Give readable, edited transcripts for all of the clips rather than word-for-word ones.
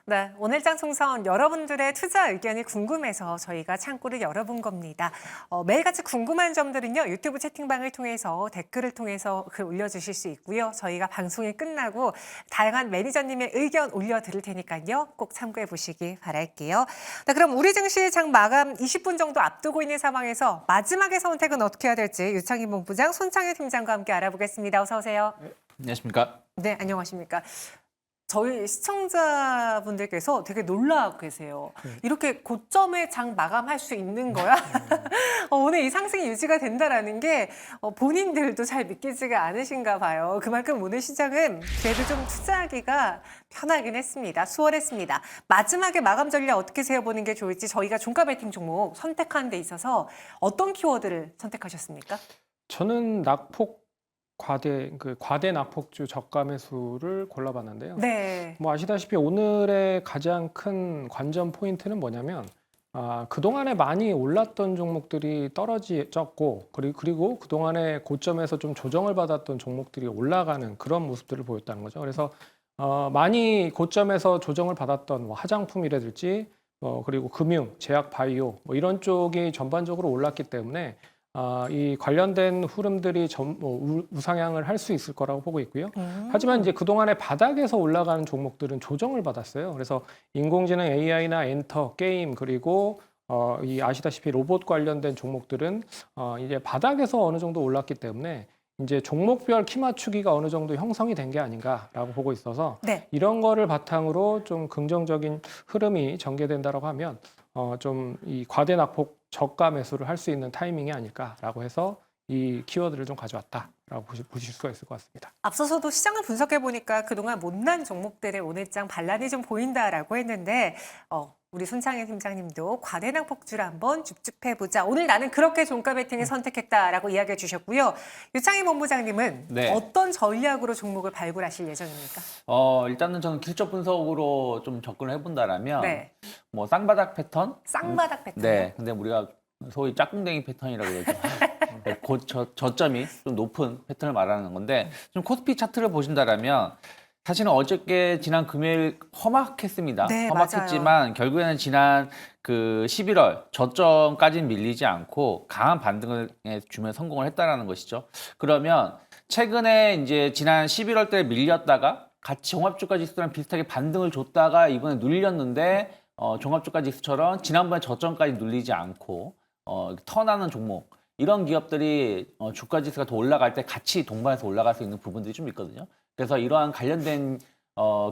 네, 오늘장 총선 여러분들의 투자 의견이 궁금해서 저희가 창구를 열어본 겁니다. 매일같이 궁금한 점들은요, 유튜브 채팅방을 통해서 댓글을 통해서 글 올려주실 수 있고요. 저희가 방송이 끝나고 다양한 매니저님의 의견 올려드릴 테니까요. 꼭 참고해 보시기 바랄게요. 네, 그럼 우리 증시 장 마감 20분 정도 앞두고 있는 상황에서 마지막의 선택은 어떻게 해야 될지 유창희 본부장, 손창현 팀장과 함께 알아보겠습니다. 어서 오세요. 안녕하십니까? 네, 안녕하십니까. 저희 시청자분들께서 되게 놀라고 계세요. 이렇게 고점에 장 마감할 수 있는 거야? 오늘 이 상승이 유지가 된다라는 게 본인들도 잘 믿기지가 않으신가 봐요. 그만큼 오늘 시장은 그래도 좀 투자하기가 편하긴 했습니다. 수월했습니다. 마지막에 마감 전략 어떻게 세워보는 게 좋을지 저희가 종가 베팅 종목 선택하는 데 있어서 어떤 키워드를 선택하셨습니까? 저는 과대 낙폭주 저가 매수를 골라봤는데요. 네. 뭐 아시다시피 오늘의 가장 큰 관전 포인트는 뭐냐면 그동안에 많이 올랐던 종목들이 떨어졌고 그리고 그동안에 고점에서 좀 조정을 받았던 종목들이 올라가는 그런 모습들을 보였다는 거죠. 그래서 많이 고점에서 조정을 받았던 뭐 화장품이라든지 그리고 금융, 제약, 바이오 뭐 이런 쪽이 전반적으로 올랐기 때문에 이 관련된 흐름들이 우상향을 할 수 있을 거라고 보고 있고요. 하지만 이제 그동안에 바닥에서 올라가는 종목들은 조정을 받았어요. 그래서 인공지능 AI나 엔터, 게임 그리고 이 아시다시피 로봇 관련된 종목들은 이제 바닥에서 어느 정도 올랐기 때문에 이제 종목별 키 맞추기가 어느 정도 형성이 된 게 아닌가라고 보고 있어서 네. 이런 거를 바탕으로 좀 긍정적인 흐름이 전개된다라고 하면 좀 이 과대 낙폭 저가 매수를 할 수 있는 타이밍이 아닐까라고 해서 이 키워드를 좀 가져왔다라고 보실 수가 있을 것 같습니다. 앞서서도 시장을 분석해 보니까 그동안 못난 종목들의 오늘장 반란이 좀 보인다라고 했는데 우리 손창현 팀장님도 과대낭 폭주를 한번 줍줍해보자. 오늘 나는 그렇게 종가 베팅을 선택했다라고 이야기해 주셨고요. 유창희 본부장님은 네. 어떤 전략으로 종목을 발굴하실 예정입니까? 일단은 저는 기술적 분석으로 좀 접근을 해본다라면 네. 뭐 쌍바닥 패턴? 쌍바닥 패턴. 네. 근데 우리가 소위 짝꿍댕이 패턴이라고 그러죠. 저점이 좀 높은 패턴을 말하는 건데 좀 코스피 차트를 보신다라면 사실은 어저께 지난 금요일 험악했습니다. 네, 험악했지만 결국에는 지난 그 11월 저점까지는 밀리지 않고 강한 반등을 주면 성공을 했다라는 것이죠. 그러면 최근에 이제 지난 11월 때 밀렸다가 같이 종합주가 지수랑 비슷하게 반등을 줬다가 이번에 눌렸는데 종합주가 지수처럼 지난번에 저점까지 눌리지 않고 턴하는 종목 이런 기업들이 주가 지수가 더 올라갈 때 같이 동반해서 올라갈 수 있는 부분들이 좀 있거든요. 그래서 이러한 관련된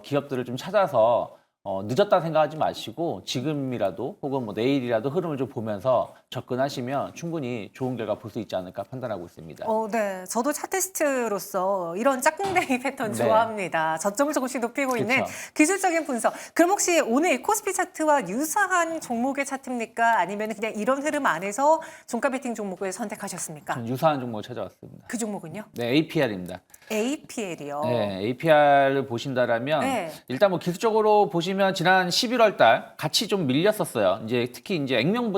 기업들을 좀 찾아서 늦었다 생각하지 마시고 지금이라도 혹은 뭐 내일이라도 흐름을 좀 보면서 접근하시면 충분히 좋은 결과 볼 수 있지 않을까 판단하고 있습니다. 네. 저도 차트스트로서 이런 짝꿍댕이 패턴 네. 좋아합니다. 저점을 조금씩 높이고 있는 그쵸. 기술적인 분석. 그럼 혹시 오늘 코스피 차트와 유사한 종목의 차트입니까? 아니면 그냥 이런 흐름 안에서 종가 베팅 종목을 선택하셨습니까? 좀 유사한 종목을 찾아왔습니다. 그 종목은요? 네, APR입니다. APL이요. 네, APR을 보신다라면 네. 일단 뭐 기술적으로 보시면 지난 11월 달 같이 좀 밀렸었어요. 이제 특히 이제 액면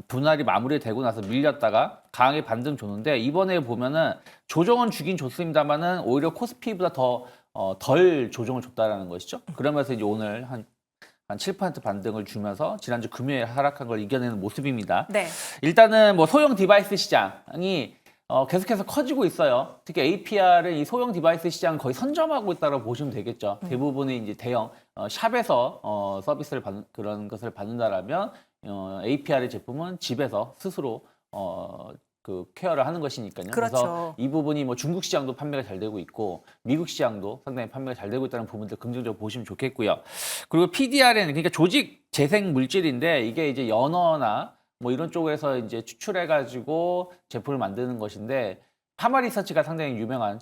분할이 마무리되고 나서 밀렸다가 강하게 반등 줬는데 이번에 보면은 조정은 주긴 줬습니다만은 오히려 코스피보다 덜 조정을 줬다라는 것이죠. 그러면서 이제 오늘 한 7% 반등을 주면서 지난주 금요일 하락한 걸 이겨내는 모습입니다. 네. 일단은 뭐 소형 디바이스 시장이 계속해서 커지고 있어요. 특히 APR은 이 소형 디바이스 시장 거의 선점하고 있다고 보시면 되겠죠. 대부분의 이제 대형 샵에서 서비스를 그런 것을 받는다라면 APR의 제품은 집에서 스스로 그 케어를 하는 것이니까요. 그렇죠. 그래서 이 부분이 뭐 중국 시장도 판매가 잘 되고 있고 미국 시장도 상당히 판매가 잘 되고 있다는 부분들 긍정적으로 보시면 좋겠고요. 그리고 PDR은 그러니까 조직 재생 물질인데 이게 이제 연어나 뭐 이런 쪽에서 이제 추출해가지고 제품을 만드는 것인데 파마리서치가 상당히 유명한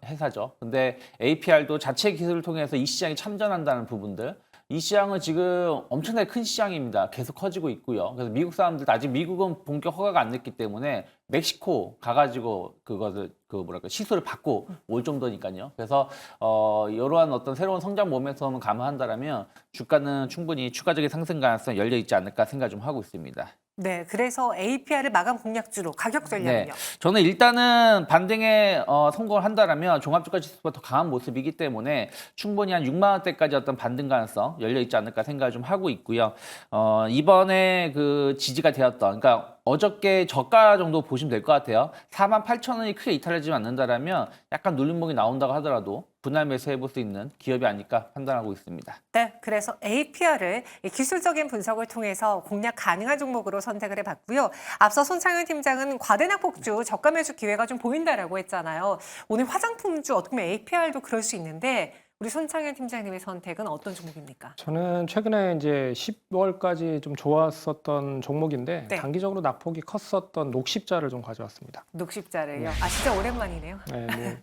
회사죠. 근데 APR도 자체 기술을 통해서 이 시장에 참전한다는 부분들 이 시장은 지금 엄청나게 큰 시장입니다. 계속 커지고 있고요. 그래서 미국 사람들도 아직 미국은 본격 허가가 안 됐기 때문에 멕시코 가가지고 그것을 시술을 받고 올 정도니까요. 그래서 이러한 어떤 새로운 성장 모멘텀을 감안한다면 주가는 충분히 추가적인 상승 가능성이 열려 있지 않을까 생각 좀 하고 있습니다. 네, 그래서 APR을 마감 공략주로 가격 전략은요. 저는 일단은 반등에 성공을 한다라면 종합주가 지수가 더 강한 모습이기 때문에 충분히 한 6만 원대까지 어떤 반등 가능성 열려 있지 않을까 생각을 좀 하고 있고요. 이번에 그 지지가 되었던, 그러니까 어저께 저가 정도 보시면 될 것 같아요. 48,000원이 크게 이탈하지 않는다라면 약간 눌림목이 나온다고 하더라도 분할 매수해볼 수 있는 기업이 아닐까 판단하고 있습니다. 네, 그래서 APR을 기술적인 분석을 통해서 공략 가능한 종목으로 선택을 해봤고요. 앞서 손창현 팀장은 과대낙폭주 저가 매수 기회가 좀 보인다라고 했잖아요. 오늘 화장품주 어떻게 보면 APR도 그럴 수 있는데 우리 손창현 팀장님의 선택은 어떤 종목입니까? 저는 최근에 이제 10월까지 좀 좋았었던 종목인데 네. 단기적으로 낙폭이 컸었던 녹십자를 좀 가져왔습니다. 녹십자를요. 아, 진짜 오랜만이네요. 네, 뭐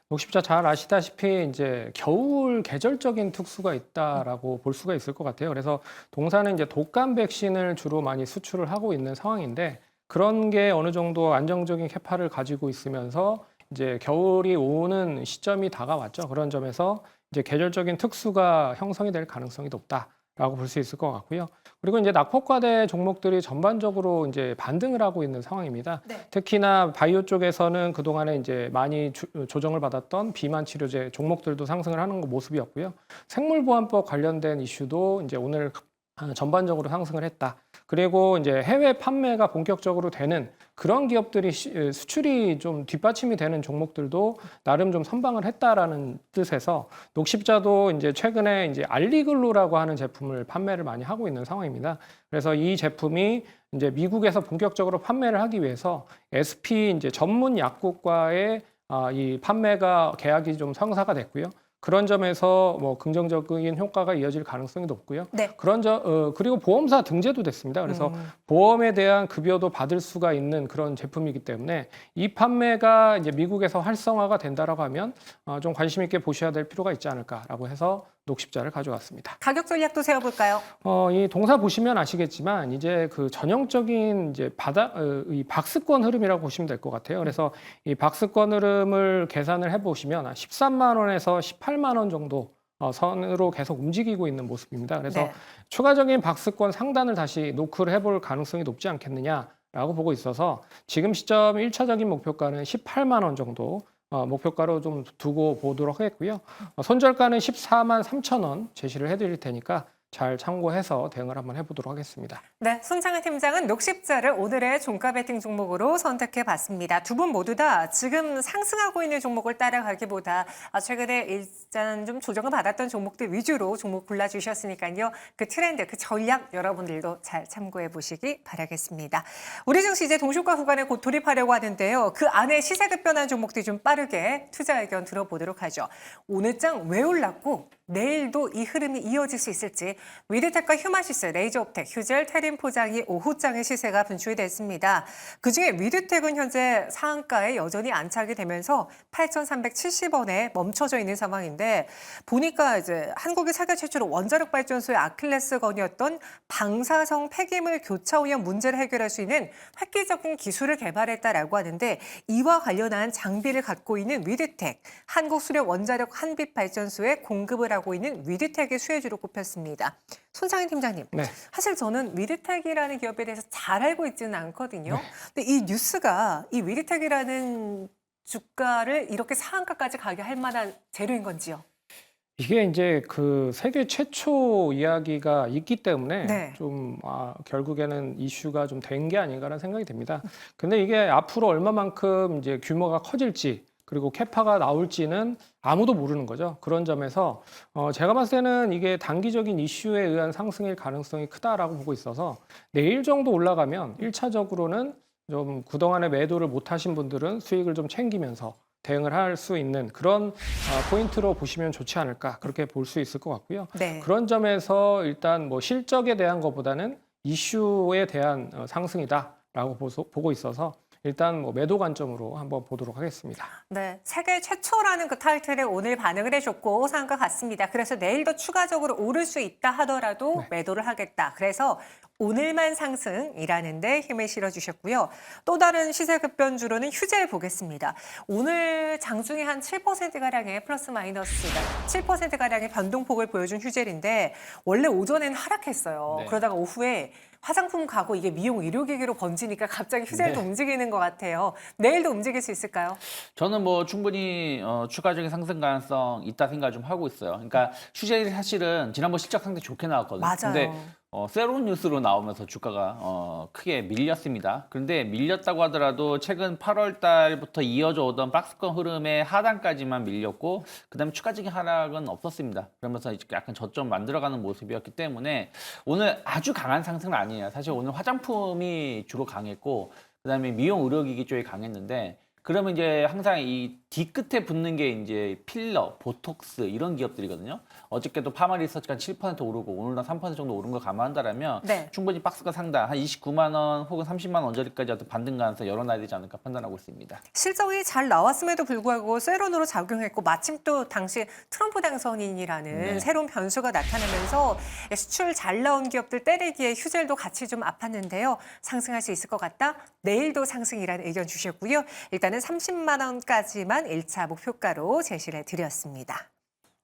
녹십자 잘 아시다시피 이제 겨울 계절적인 특수가 있다라고 볼 수가 있을 것 같아요. 그래서 동사는 이제 독감 백신을 주로 많이 수출을 하고 있는 상황인데 그런 게 어느 정도 안정적인 캐파를 가지고 있으면서 이제 겨울이 오는 시점이 다가왔죠. 그런 점에서 이제 계절적인 특수가 형성이 될 가능성이 높다라고 볼 수 있을 것 같고요. 그리고 이제 낙폭과대 종목들이 전반적으로 이제 반등을 하고 있는 상황입니다. 네. 특히나 바이오 쪽에서는 그동안에 이제 많이 조정을 받았던 비만 치료제 종목들도 상승을 하는 모습이었고요. 생물보안법 관련된 이슈도 이제 오늘 전반적으로 상승을 했다. 그리고 이제 해외 판매가 본격적으로 되는 그런 기업들이 수출이 좀 뒷받침이 되는 종목들도 나름 좀 선방을 했다라는 뜻에서 녹십자도 이제 최근에 이제 알리글로라고 하는 제품을 판매를 많이 하고 있는 상황입니다. 그래서 이 제품이 이제 미국에서 본격적으로 판매를 하기 위해서 SP 이제 전문 약국과의 이 판매가 계약이 좀 성사가 됐고요. 그런 점에서 뭐 긍정적인 효과가 이어질 가능성이 높고요. 네. 그리고 보험사 등재도 됐습니다. 그래서 보험에 대한 급여도 받을 수가 있는 그런 제품이기 때문에 이 판매가 이제 미국에서 활성화가 된다라고 하면 좀 관심 있게 보셔야 될 필요가 있지 않을까라고 해서 녹십자를 가져왔습니다. 가격 전략도 세워볼까요? 이 동사 보시면 아시겠지만 이제 그 전형적인 이제 이 박스권 흐름이라고 보시면 될 것 같아요. 그래서 이 박스권 흐름을 계산을 해보시면 13만 원에서 18만 원 정도 선으로 계속 움직이고 있는 모습입니다. 그래서 네. 추가적인 박스권 상단을 다시 노크를 해볼 가능성이 높지 않겠느냐라고 보고 있어서 지금 시점 1차적인 목표가는 18만 원 정도 목표가로 좀 두고 보도록 하겠고요. 손절가는 14만 3천 원 제시를 해드릴 테니까 잘 참고해서 대응을 한번 해보도록 하겠습니다. 네, 손창현 팀장은 녹십자를 오늘의 종가 베팅 종목으로 선택해봤습니다. 두 분 모두 다 지금 상승하고 있는 종목을 따라가기보다 최근에 일단 좀 조정을 받았던 종목들 위주로 종목 골라주셨으니까요. 그 트렌드, 그 전략 여러분들도 잘 참고해 보시기 바라겠습니다. 우리 증시 이제 동시효과 구간에 곧 돌입하려고 하는데요. 그 안에 시세 급변한 종목들이 좀 빠르게 투자 의견 들어보도록 하죠. 오늘 장 왜 올랐고 내일도 이 흐름이 이어질 수 있을지 위드텍과 휴마시스, 레이저옵텍, 휴젤, 테린 포장이 오후장의 시세가 분출이 됐습니다. 그중에 위드텍은 현재 상한가에 여전히 안착이 되면서 8,370원에 멈춰져 있는 상황인데 보니까 이제 한국이 세계 최초로 원자력 발전소의 아킬레스건이었던 방사성 폐기물 교차 오염 문제를 해결할 수 있는 획기적인 기술을 개발했다라고 하는데 이와 관련한 장비를 갖고 있는 위드텍, 한국 수력 원자력 한빛 발전소에 공급을 하고 있는 위드텍의 수혜주로 꼽혔습니다. 손창현 팀장님, 네. 사실 저는 위드텍이라는 기업에 대해서 잘 알고 있지는 않거든요. 근데 이 뉴스가 이 위드텍이라는 주가를 이렇게 상한가까지 가게 할 만한 재료인 건지요? 이게 이제 그 세계 최초 이야기가 있기 때문에 네. 좀 결국에는 이슈가 좀 된 게 아닌가라는 생각이 듭니다. 근데 이게 앞으로 얼마만큼 이제 규모가 커질지 그리고 캐파가 나올지는 아무도 모르는 거죠. 그런 점에서 제가 봤을 때는 이게 단기적인 이슈에 의한 상승일 가능성이 크다라고 보고 있어서 내일 정도 올라가면 1차적으로는 좀 그동안에 매도를 못 하신 분들은 수익을 좀 챙기면서 대응을 할 수 있는 그런 포인트로 보시면 좋지 않을까 그렇게 볼 수 있을 것 같고요. 네. 그런 점에서 일단 뭐 실적에 대한 것보다는 이슈에 대한 상승이다라고 보고 있어서 일단 뭐 매도 관점으로 한번 보도록 하겠습니다. 네, 세계 최초라는 그 타이틀에 오늘 반응을 해줬고 상한가 같습니다. 그래서 내일도 추가적으로 오를 수 있다 하더라도 네. 매도를 하겠다. 그래서 오늘만 상승이라는데 힘을 실어주셨고요. 또 다른 시세 급변주로는 휴재 보겠습니다. 오늘 장중에 한 7%가량의 플러스 마이너스가 7%가량의 변동폭을 보여준 휴젤인데 원래 오전에는 하락했어요. 네. 그러다가 오후에 화장품 가고 이게 미용 의료기기로 번지니까 갑자기 휴젤도 움직이는 것 같아요. 내일도 움직일 수 있을까요? 저는 뭐 충분히 추가적인 상승 가능성 있다 생각 좀 하고 있어요. 그러니까 휴젤이 사실은 지난번 실적 상당히 좋게 나왔거든요. 맞아요. 근데 새로운 뉴스로 나오면서 주가가 크게 밀렸습니다. 그런데 밀렸다고 하더라도 최근 8월 달부터 이어져 오던 박스권 흐름의 하단까지만 밀렸고 그다음에 추가적인 하락은 없었습니다. 그러면서 이제 약간 저점 만들어가는 모습이었기 때문에 오늘 아주 강한 상승은 아니에요. 사실 오늘 화장품이 주로 강했고 그다음에 미용 의료기기 쪽이 강했는데 그러면 이제 항상 이 뒤끝에 붙는 게 이제 필러, 보톡스 이런 기업들이거든요. 어저께도 파마리서치가 7% 오르고 오늘도 3% 정도 오른 걸 감안한다라면 네. 충분히 박스가 상당 한 29만 원 혹은 30만 원 언저리까지 어떤 반등 가능성 열어놔야 되지 않을까 판단하고 있습니다. 실적이 잘 나왔음에도 불구하고 세론으로 작용했고 마침 또 당시 트럼프 당선인이라는 네. 새로운 변수가 나타나면서 수출 잘 나온 기업들 때리기에 휴젤도 같이 좀 아팠는데요. 상승할 수 있을 것 같다. 내일도 상승이라는 의견 주셨고요. 일단은 30만 원까지만 1차 목표가로 제시를 드렸습니다.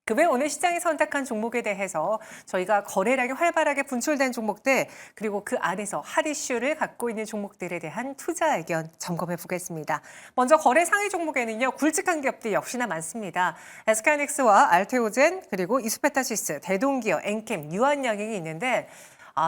그 외 오늘 시장이 선택한 종목에 대해서 저희가 거래량이 활발하게 분출된 종목들 그리고 그 안에서 핫 이슈를 갖고 있는 종목들에 대한 투자 의견 점검해 보겠습니다. 먼저 거래 상위 종목에는요. 굵직한 기업들 역시나 많습니다. SK하이닉스와 알테오젠 그리고 이수페타시스, 대동기어, 엔캠, 유한양행이 있는데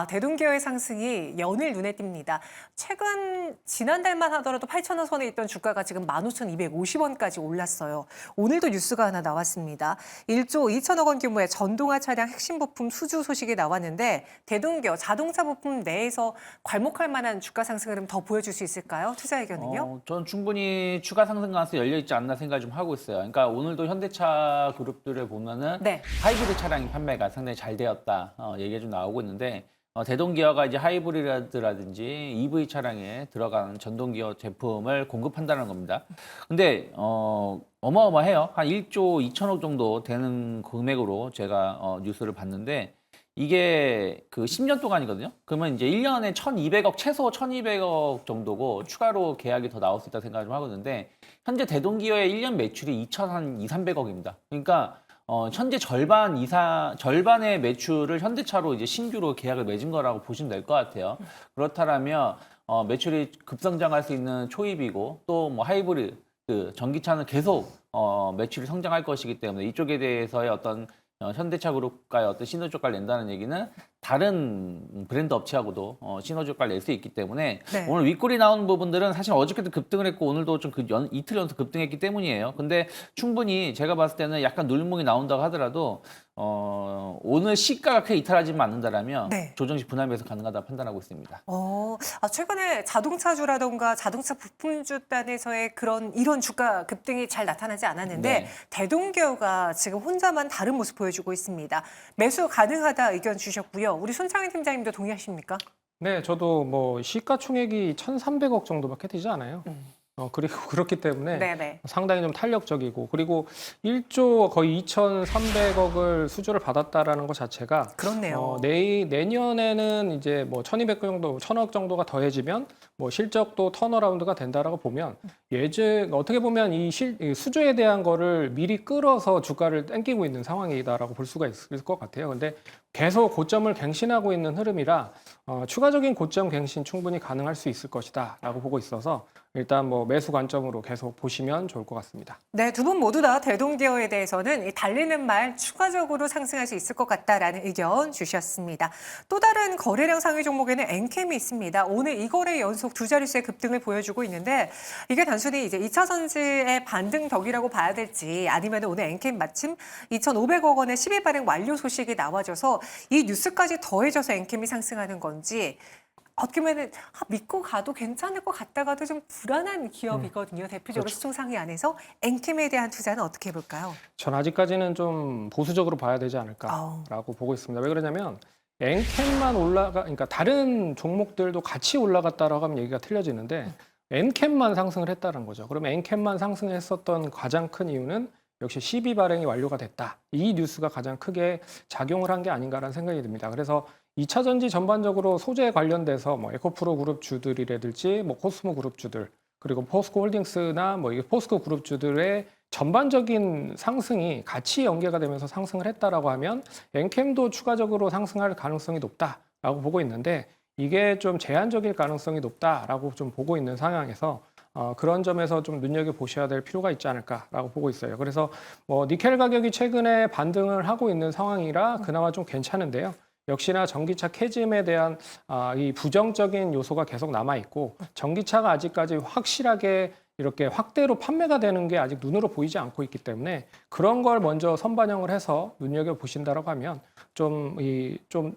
대동기어의 상승이 연일 눈에 띕니다. 최근 지난달만 하더라도 8,000원 선에 있던 주가가 지금 15,250원까지 올랐어요. 오늘도 뉴스가 하나 나왔습니다. 1조 2천억 원 규모의 전동화 차량 핵심 부품 수주 소식이 나왔는데 대동기어 자동차 부품 내에서 괄목할 만한 주가 상승 흐름 더 보여줄 수 있을까요? 투자 의견은요? 저는 충분히 추가 상승 가능성이 열려 있지 않나 생각 좀 하고 있어요. 그러니까 오늘도 현대차 그룹들을 보면은 네. 하이브리드 차량 판매가 상당히 잘 되었다 얘기가 좀 나오고 있는데 대동기어가 이제 하이브리드라든지 EV 차량에 들어가는 전동기어 제품을 공급한다는 겁니다. 근데 어마어마해요. 한 1조 2천억 정도 되는 금액으로 제가 뉴스를 봤는데 이게 그 10년 동안이거든요. 그러면 이제 1년에 1,200억, 최소 1,200억 정도고 추가로 계약이 더 나올 수 있다 생각을 좀 하거든요. 현재 대동기어의 1년 매출이 2,300억입니다. 그러니까 현재 절반의 매출을 현대차로 이제 신규로 계약을 맺은 거라고 보시면 될 것 같아요. 그렇다면 매출이 급성장할 수 있는 초입이고 또 뭐 하이브리드 전기차는 계속 매출이 성장할 것이기 때문에 이쪽에 대해서의 어떤 현대차 그룹과의 어떤 시너지 효과를 낸다는 얘기는 다른 브랜드 업체하고도 시너지 효과를 낼 수 있기 때문에 네. 오늘 윗골이 나오는 부분들은 사실 어저께도 급등을 했고 오늘도 좀 이틀 연속 급등했기 때문이에요. 근데 충분히 제가 봤을 때는 약간 눌림목이 나온다고 하더라도 오늘 시가가 크게 이탈하지만 않는다라면 네. 조정식 분할매수 가능하다 판단하고 있습니다. 최근에 자동차주라던가 자동차 부품주 단에서의 이런 주가 급등이 잘 나타나지 않았는데 네. 대동기어가 지금 혼자만 다른 모습 보여주고 있습니다. 매수 가능하다 의견 주셨고요. 우리 손창희 팀장님도 동의하십니까? 네, 저도 뭐 시가총액이 1,300억 정도밖에 되지 않아요. 그리고 그렇기 때문에 네네. 상당히 좀 탄력적이고 그리고 1조 거의 2,300억을 수주를 받았다라는 것 자체가 그렇네요. 내년에는 이제 뭐 1,200억 정도, 1,000억 정도가 더해지면 뭐 실적도 턴어라운드가 된다라고 보면 어떻게 보면 이 수주에 대한 거를 미리 끌어서 주가를 땡기고 있는 상황이다라고 볼 수가 있을 것 같아요. 근데 계속 고점을 갱신하고 있는 흐름이라 추가적인 고점 갱신 충분히 가능할 수 있을 것이다라고 보고 있어서 일단 뭐 매수 관점으로 계속 보시면 좋을 것 같습니다. 네, 두 분 모두 다 대동기어에 대해서는 이 달리는 말 추가적으로 상승할 수 있을 것 같다라는 의견 주셨습니다. 또 다른 거래량 상위 종목에는 엔캠이 있습니다. 오늘 이 거래 연속 두 자릿수의 급등을 보여주고 있는데 이게 단순히 이제 2차 전지의 반등 덕이라고 봐야 될지 아니면 오늘 엔캠 마침 2,500억 원의 10일 발행 완료 소식이 나와줘서 이 뉴스까지 더해져서 엔캠이 상승하는 건지 어떻게 보면 믿고 가도 괜찮을 것 같다가도 좀 불안한 기업이거든요. 대표적으로 그렇죠. 시총 상위 안에서 엔캠에 대한 투자는 어떻게 해볼까요? 전 아직까지는 좀 보수적으로 봐야 되지 않을까라고 보고 있습니다. 왜 그러냐면 엔캠만 그러니까 다른 종목들도 같이 올라갔다라고 하면 얘기가 틀려지는데 엔캠만 상승을 했다는 거죠. 그러면 엔캠만 상승했었던 가장 큰 이유는 역시 12 발행이 완료가 됐다. 이 뉴스가 가장 크게 작용을 한 게 아닌가라는 생각이 듭니다. 그래서 2차 전지 전반적으로 소재 관련돼서 뭐 에코프로 그룹 주들이라든지 뭐 코스모 그룹 주들 그리고 포스코 홀딩스나 뭐 이 포스코 그룹 주들의 전반적인 상승이 같이 연계가 되면서 상승을 했다라고 하면 엔캠도 추가적으로 상승할 가능성이 높다라고 보고 있는데 이게 좀 제한적일 가능성이 높다라고 좀 보고 있는 상황에서 그런 점에서 좀 눈여겨보셔야 될 필요가 있지 않을까라고 보고 있어요. 그래서 뭐 니켈 가격이 최근에 반등을 하고 있는 상황이라 그나마 좀 괜찮은데요. 역시나 전기차 캐즘에 대한 이 부정적인 요소가 계속 남아있고 전기차가 아직까지 확실하게 이렇게 확대로 판매가 되는 게 아직 눈으로 보이지 않고 있기 때문에 그런 걸 먼저 선반영을 해서 눈여겨보신다고 하면 좀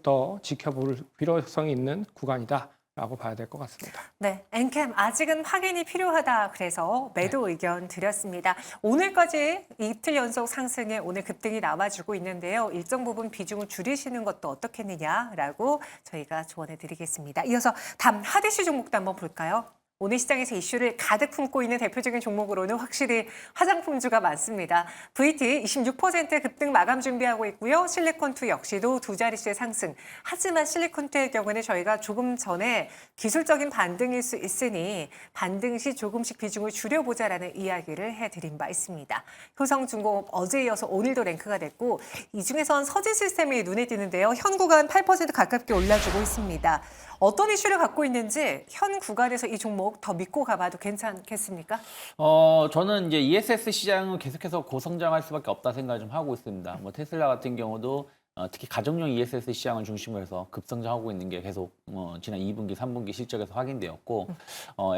더 지켜볼 필요성이 있는 구간이다라고 봐야 될 것 같습니다. 네, 엔캠 아직은 확인이 필요하다 그래서 매도 의견 드렸습니다. 오늘까지 이틀 연속 상승에 오늘 급등이 나와주고 있는데요. 일정 부분 비중을 줄이시는 것도 어떻겠느냐라고 저희가 조언해 드리겠습니다. 이어서 다음 핫이슈 종목도 한번 볼까요? 오늘 시장에서 이슈를 가득 품고 있는 대표적인 종목으로는 확실히 화장품주가 많습니다. VT 26% 급등 마감 준비하고 있고요. 실리콘2 역시도 두 자릿수의 상승. 하지만 실리콘2의 경우는 저희가 조금 전에 기술적인 반등일 수 있으니 반등 시 조금씩 비중을 줄여보자라는 이야기를 해드린 바 있습니다. 효성중공업 어제 이어서 오늘도 랭크가 됐고 이 중에선 서진 시스템이 눈에 띄는데요. 현 구간 8% 가깝게 올라주고 있습니다. 어떤 이슈를 갖고 있는지 현 구간에서 이 종목 더 믿고 가봐도 괜찮겠습니까? 저는 이제 ESS 시장은 계속해서 고성장할 수밖에 없다 생각을 좀 하고 있습니다. 뭐 테슬라 같은 경우도 특히 가정용 ESS 시장을 중심으로 해서 급성장하고 있는 게 계속 지난 2분기, 3분기 실적에서 확인되었고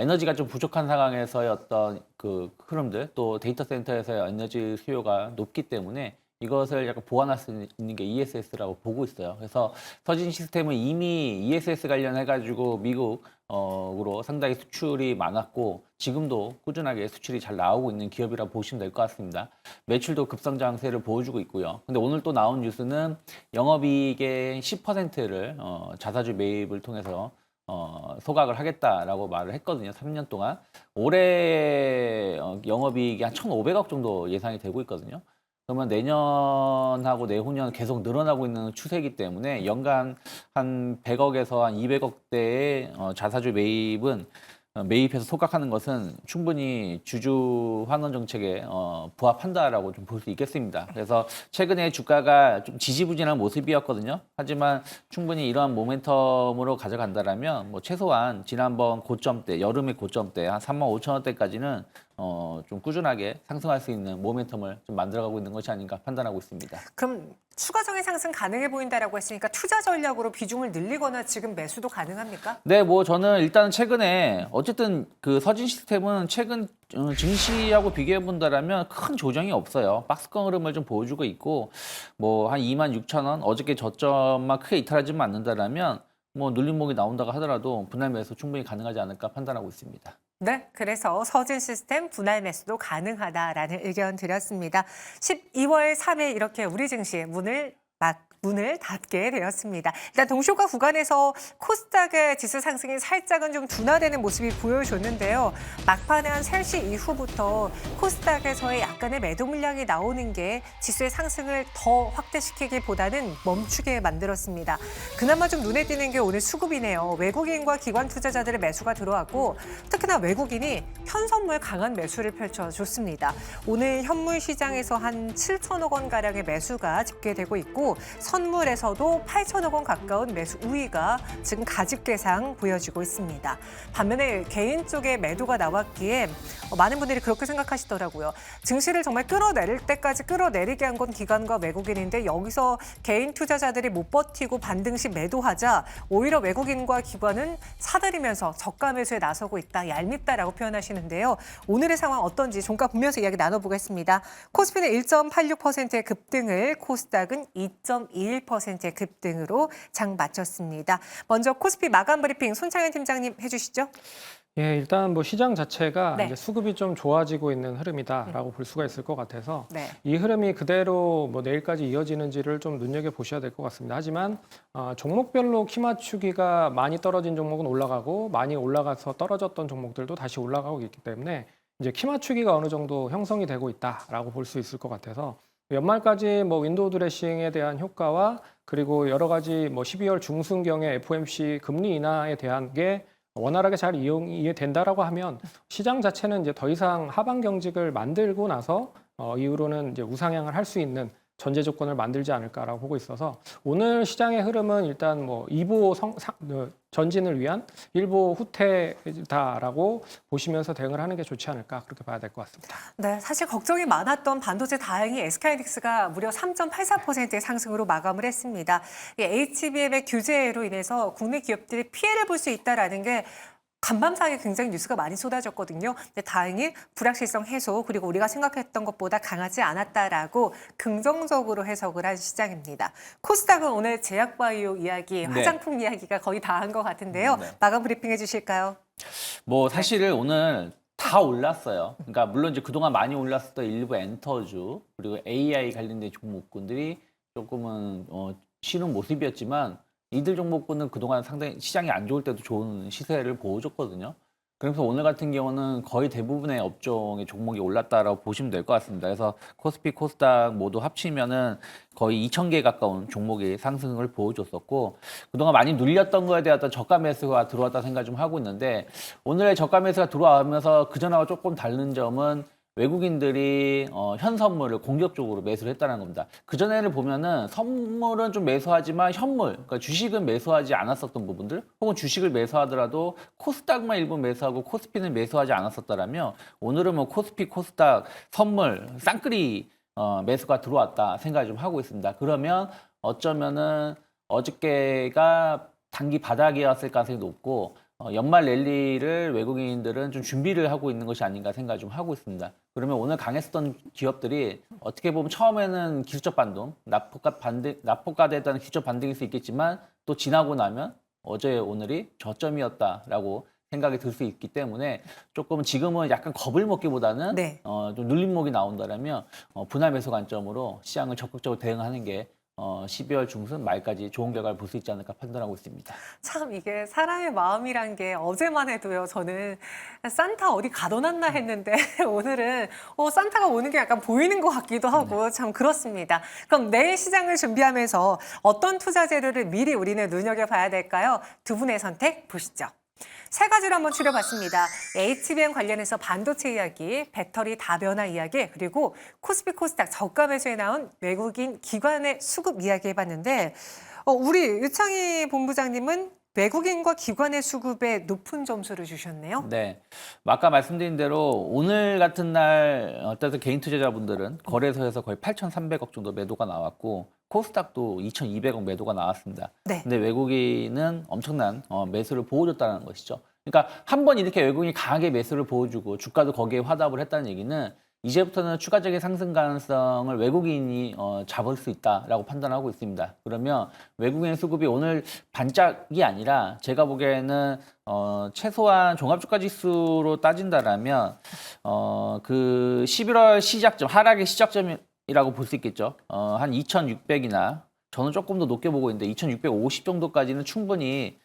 에너지가 좀 부족한 상황에서의 어떤 그 흐름들 또 데이터 센터에서의 에너지 수요가 높기 때문에 이것을 약간 보완할 수 있는 게 ESS라고 보고 있어요. 그래서 서진 시스템은 이미 ESS 관련해가지고 미국으로 상당히 수출이 많았고 지금도 꾸준하게 수출이 잘 나오고 있는 기업이라 보시면 될 것 같습니다. 매출도 급성장세를 보여주고 있고요. 근데 오늘 또 나온 뉴스는 영업이익의 10%를 자사주 매입을 통해서 소각을 하겠다라고 말을 했거든요. 3년 동안. 올해 영업이익이 한 1,500억 정도 예상이 되고 있거든요. 그러면 내년하고 내후년 계속 늘어나고 있는 추세이기 때문에 연간 한 100억에서 한 200억대의 자사주 매입해서 소각하는 것은 충분히 주주 환원 정책에 부합한다라고 좀 볼 수 있겠습니다. 그래서 최근에 주가가 좀 지지부진한 모습이었거든요. 하지만 충분히 이러한 모멘텀으로 가져간다라면 뭐 최소한 지난번 고점대, 여름의 고점대 한 35,000원대까지는 좀 꾸준하게 상승할 수 있는 모멘텀을 좀 만들어가고 있는 것이 아닌가 판단하고 있습니다. 그럼 추가적인 상승 가능해 보인다라고 했으니까 투자 전략으로 비중을 늘리거나 지금 매수도 가능합니까? 네, 뭐 저는 일단 최근에 어쨌든 그 서진 시스템은 최근 증시하고 비교해 본다라면 큰 조정이 없어요. 박스권 흐름을 좀 보여주고 있고 뭐 한 26,000원 어저께 저점만 크게 이탈하지만 않는다라면 뭐 눌림목이 나온다고 하더라도 분할 매수 충분히 가능하지 않을까 판단하고 있습니다. 네, 그래서 서진 시스템 분할 매수도 가능하다라는 의견 드렸습니다. 12월 3일 이렇게 우리 증시의 문을 닫게 되었습니다. 일단 동시효과 구간에서 코스닥의 지수 상승이 살짝은 좀 둔화되는 모습이 보여줬는데요. 막판에 한 3시 이후부터 코스닥에서의 약간의 매도 물량이 나오는 게 지수의 상승을 더 확대시키기보다는 멈추게 만들었습니다. 그나마 좀 눈에 띄는 게 오늘 수급이네요. 외국인과 기관 투자자들의 매수가 들어왔고 특히나 외국인이 현선물 강한 매수를 펼쳐줬습니다. 오늘 현물 시장에서 한 7천억 원 가량의 매수가 집계되고 있고 선물에서도 8천억 원 가까운 매수 우위가 지금 가집계상 보여지고 있습니다. 반면에 개인 쪽에 매도가 나왔기에 많은 분들이 그렇게 생각하시더라고요. 증시를 정말 끌어내릴 때까지 끌어내리게 한 건 기관과 외국인인데 여기서 개인 투자자들이 못 버티고 반등 시 매도하자 오히려 외국인과 기관은 사들이면서 저가 매수에 나서고 있다, 얄밉다라고 표현하시는데요. 오늘의 상황 어떤지 종가 보면서 이야기 나눠보겠습니다. 코스피는 1.86%의 급등을, 코스닥은 2.21%의 급등으로 장 마쳤습니다. 먼저 코스피 마감 브리핑 손창현 팀장님 해주시죠. 예, 일단 뭐 시장 자체가 네. 이제 수급이 좀 좋아지고 있는 흐름이다라고 볼 수가 있을 것 같아서 네. 이 흐름이 그대로 뭐 내일까지 이어지는지를 좀 눈여겨 보셔야 될 것 같습니다. 하지만 종목별로 키 맞추기가 많이 떨어진 종목은 올라가고 많이 올라가서 떨어졌던 종목들도 다시 올라가고 있기 때문에 이제 키 맞추기가 어느 정도 형성이 되고 있다라고 볼 수 있을 것 같아서 연말까지 뭐 윈도우 드레싱에 대한 효과와 그리고 여러 가지 뭐 12월 중순경에 FOMC 금리 인하에 대한 게 원활하게 잘 이용이 된다라고 하면 시장 자체는 이제 더 이상 하방 경직을 만들고 나서 이후로는 이제 우상향을 할 수 있는 전제 조건을 만들지 않을까라고 보고 있어서 오늘 시장의 흐름은 일단 뭐 2보 전진을 위한 1보 후퇴다라고 보시면서 대응을 하는 게 좋지 않을까 그렇게 봐야 될 것 같습니다. 네, 사실 걱정이 많았던 반도체 다행히 SK하이닉스가 무려 3.84%의 상승으로 마감을 했습니다. 이 HBM의 규제로 인해서 국내 기업들이 피해를 볼 수 있다라는 게 간밤 사이에 굉장히 뉴스가 많이 쏟아졌거든요. 근데 다행히 불확실성 해소 그리고 우리가 생각했던 것보다 강하지 않았다라고 긍정적으로 해석을 한 시장입니다. 코스닥은 오늘 제약바이오 이야기, 화장품 이야기가 거의 다 한 것 같은데요. 네. 마감 브리핑 해주실까요? 뭐 사실 오늘 다 올랐어요. 그러니까 물론 이제 그동안 많이 올랐었던 일부 엔터주 그리고 AI 관련된 종목군들이 조금은 쉬는 모습이었지만 이들 종목군은 그동안 상당히 시장이 안 좋을 때도 좋은 시세를 보여줬거든요. 그래서 오늘 같은 경우는 거의 대부분의 업종의 종목이 올랐다라고 보시면 될 것 같습니다. 그래서 코스피, 코스닥 모두 합치면은 거의 2,000개 가까운 종목이 상승을 보여줬었고 그동안 많이 눌렸던 거에 대한 어떤 저가 매수가 들어왔다 생각 좀 하고 있는데 오늘의 저가 매수가 들어오면서 그전하고 조금 다른 점은 외국인들이 현 선물을 공격적으로 매수를 했다는 겁니다. 그전에를 보면은 선물은 좀 매수하지만 현물, 그러니까 주식은 매수하지 않았었던 부분들 혹은 주식을 매수하더라도 코스닥만 일부 매수하고 코스피는 매수하지 않았었다라면 오늘은 뭐 코스피, 코스닥, 선물, 쌍끌이 매수가 들어왔다 생각을 좀 하고 있습니다. 그러면 어쩌면은 어저께가 단기 바닥이었을 가능성이 높고 연말 랠리를 외국인들은 좀 준비를 하고 있는 것이 아닌가 생각을 좀 하고 있습니다. 그러면 오늘 강했었던 기업들이 어떻게 보면 처음에는 기술적 반등, 낙폭과대했다는 기술적 반등일 수 있겠지만 또 지나고 나면 어제 오늘이 저점이었다라고 생각이 들 수 있기 때문에 조금 지금은 약간 겁을 먹기보다는 네. 좀 눌림목이 나온다면 분할 매수 관점으로 시장을 적극적으로 대응하는 게 12월 중순 말까지 좋은 결과를 볼 수 있지 않을까 판단하고 있습니다. 참 이게 사람의 마음이란 게 어제만 해도요. 저는 산타 어디 가둬놨나 했는데 오늘은 산타가 오는 게 약간 보이는 것 같기도 하고 참 그렇습니다. 그럼 내일 시장을 준비하면서 어떤 투자 재료를 미리 우리는 눈여겨봐야 될까요? 두 분의 선택 보시죠. 세 가지로 한번 추려봤습니다. HBM 관련해서 반도체 이야기, 배터리 다변화 이야기, 그리고 코스피 코스닥 저가 매수에 나온 외국인 기관의 수급 이야기 해봤는데 우리 유창희 본부장님은 외국인과 기관의 수급에 높은 점수를 주셨네요. 네. 아까 말씀드린 대로 오늘 같은 날 어떤 개인 투자자분들은 거래소에서 거의 8,300억 정도 매도가 나왔고 코스닥도 2,200억 매도가 나왔습니다. 네. 근데 외국인은 엄청난 매수를 보여줬다는 것이죠. 그러니까 한번 이렇게 외국인이 강하게 매수를 보여주고 주가도 거기에 화답을 했다는 얘기는 이제부터는 추가적인 상승 가능성을 외국인이 잡을 수 있다라고 판단하고 있습니다. 그러면 외국인 수급이 오늘 반짝이 아니라 제가 보기에는 최소한 종합주가지수로 따진다라면 그 11월 시작점 하락의 시작점이라고 볼 수 있겠죠. 한 2,600이나 저는 조금 더 높게 보고 있는데 2,650 정도까지는 충분히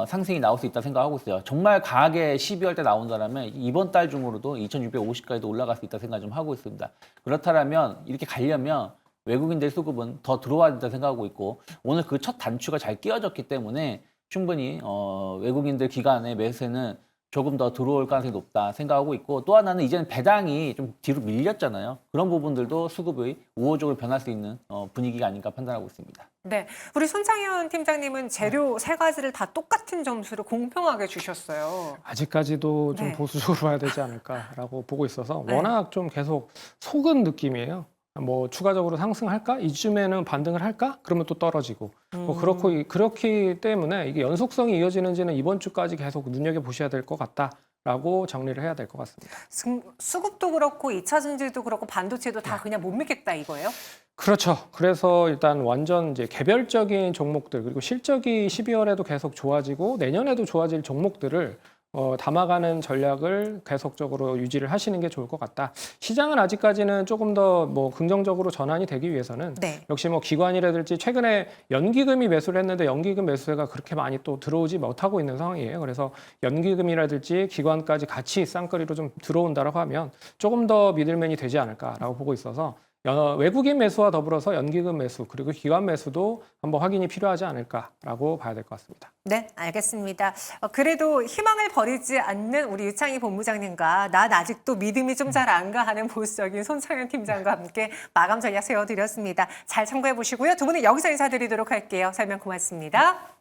상승이 나올 수 있다 생각하고 있어요. 정말 강하게 12월 때 나온다면 이번 달 중으로도 2,650까지도 올라갈 수 있다 생각 좀 하고 있습니다. 그렇다면 이렇게 가려면 외국인들 수급은 더 들어와야 된다 생각하고 있고 오늘 그 첫 단추가 잘 끼워졌기 때문에 충분히 외국인들 기관의 매수세는 조금 더 들어올 가능성이 높다 생각하고 있고 또 하나는 이제는 배당이 좀 뒤로 밀렸잖아요. 그런 부분들도 수급이 우호적으로 변할 수 있는 분위기가 아닌가 판단하고 있습니다. 네, 우리 손창현 팀장님은 재료 세 가지를 다 똑같은 점수를 공평하게 주셨어요. 아직까지도 좀 네. 보수적으로 봐야 되지 않을까라고 보고 있어서 네. 워낙 좀 계속 속은 느낌이에요. 뭐 추가적으로 상승할까? 이쯤에는 반등을 할까? 그러면 또 떨어지고. 뭐 그렇기 때문에 이게 연속성이 이어지는지는 이번 주까지 계속 눈여겨보셔야 될 것 같다라고 정리를 해야 될 것 같습니다. 수급도 그렇고 2차 전지도 그렇고 반도체도 다 그냥 못 믿겠다 이거예요? 그렇죠. 그래서 일단 완전 이제 개별적인 종목들 그리고 실적이 12월에도 계속 좋아지고 내년에도 좋아질 종목들을 담아가는 전략을 계속적으로 유지를 하시는 게 좋을 것 같다. 시장은 아직까지는 조금 더 뭐 긍정적으로 전환이 되기 위해서는 네. 역시 뭐 기관이라든지 최근에 연기금이 매수를 했는데 연기금 매수세가 그렇게 많이 또 들어오지 못하고 있는 상황이에요. 그래서 연기금이라든지 기관까지 같이 쌍끌이로 좀 들어온다라고 하면 조금 더 미들맨이 되지 않을까라고 보고 있어서 외국인 매수와 더불어서 연기금 매수 그리고 기관 매수도 한번 확인이 필요하지 않을까라고 봐야 될 것 같습니다. 네, 알겠습니다. 그래도 희망을 버리지 않는 우리 유창희 본부장님과 난 아직도 믿음이 좀 잘 안 가 하는 보수적인 손창현 팀장과 함께 마감 전략 세워드렸습니다. 잘 참고해 보시고요. 두 분은 여기서 인사드리도록 할게요. 설명 고맙습니다.